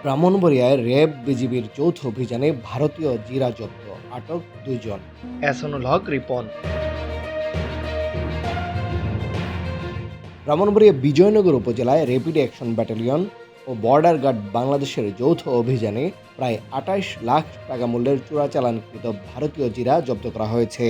ব্রাহ্মণবাড়িয়ায় RAB বিজিবির যৌথ অভিযানে ভারতীয় জিরা জব্দ, আটক ২ জন। এহসানুল হক রিপন। ব্রাহ্মণবাড়িয়া বিজয়নগর উপজেলায় র্যাপিড অ্যাকশন ব্যাটালিয়ন ও বর্ডার গার্ড বাংলাদেশের যৌথ অভিযানে প্রায় ২৮ লাখ টাকা মূল্যের চোরাচালানকৃত ভারতীয় জিরা জব্দ করা হয়েছে।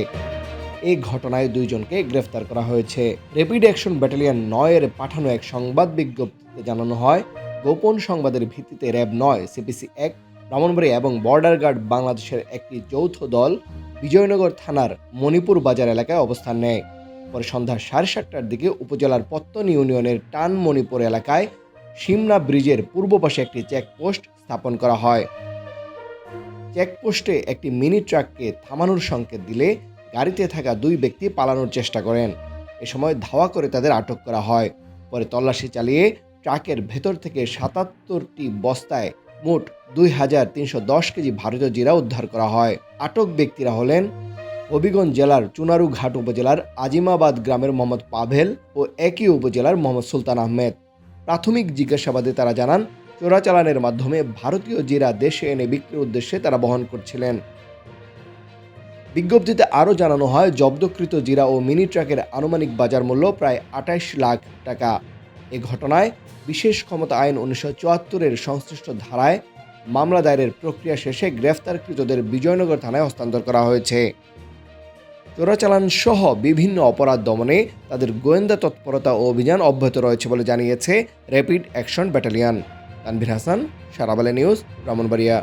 এই ঘটনায় ২ জনকে গ্রেফতার করা হয়েছে। র্যাপিড অ্যাকশন ব্যাটালিয়ন ৯ এর পাঠানো এক সংবাদ বিজ্ঞপ্তিতে জানানো হয়, গোপন সংবাদের ভিত্তিতে র্যাব ৯, সিপিসি ১, ব্রাহ্মণবাড়িয়া এবং বর্ডার গার্ড বাংলাদেশের একটি যৌথ দল বিজয়নগর থানার মণিপুর বাজার এলাকায় অবস্থান নেয়। পরে সন্ধ্যা ৭:৩০টার দিকে উপজেলার পত্তন ইউনিয়নের টান মণিপুর এলাকায় সিমনা ব্রিজের পূর্ব পাশে একটি চেকপোস্ট স্থাপন করা হয়। চেকপোস্টে একটি মিনি ট্রাককে থামানোর সংকেত দিলে গাড়িতে থাকা ২ ব্যক্তি পালানোর চেষ্টা করেন। এ সময় ধাওয়া করে তাদের আটক করা হয়। পরে তল্লাশি চালিয়ে ট্রাকের ভেতর থেকে ৭৭টি বস্তায় মোট ২,৩১০ কেজি ভারতীয় জিরা উদ্ধার করা হয়। আটক ব্যক্তিরা হলেন হবিগঞ্জ জেলার চুনারুঘাট উপজেলার আজিমাবাদ গ্রামের মোহাম্মদ পাভেল ও একই উপজেলার মোহাম্মদ সুলতান আহমেদ। প্রাথমিক জিজ্ঞাসাবাদে তারা জানান, চোরাচালানের মাধ্যমে ভারতীয় জিরা দেশে এনে বিক্রির উদ্দেশ্যে তারা বহন করছিলেন। বিজ্ঞপ্তিতে আরও জানানো হয়, জব্দকৃত জিরা ও মিনি ট্রাকের আনুমানিক বাজার মূল্য প্রায় ২৮ লাখ টাকা। এ ঘটনায় বিশেষ ক্ষমতা আইন ১৯৭৪-এর সংশ্লিষ্ট ধারায় মামলা দায়েরের প্রক্রিয়া শেষে গ্রেফতারকৃতদের বিজয়নগর থানায় হস্তান্তর করা হয়েছে। চোরাচালান সহ বিভিন্ন অপরাধ দমনে তাদের গোয়েন্দা তৎপরতা ও অভিযান অব্যাহত রয়েছে বলে জানিয়েছে rapid action battalion. Tanvir Hasan, সারাবালে নিউজ, ব্রাহ্মণবাড়িয়া।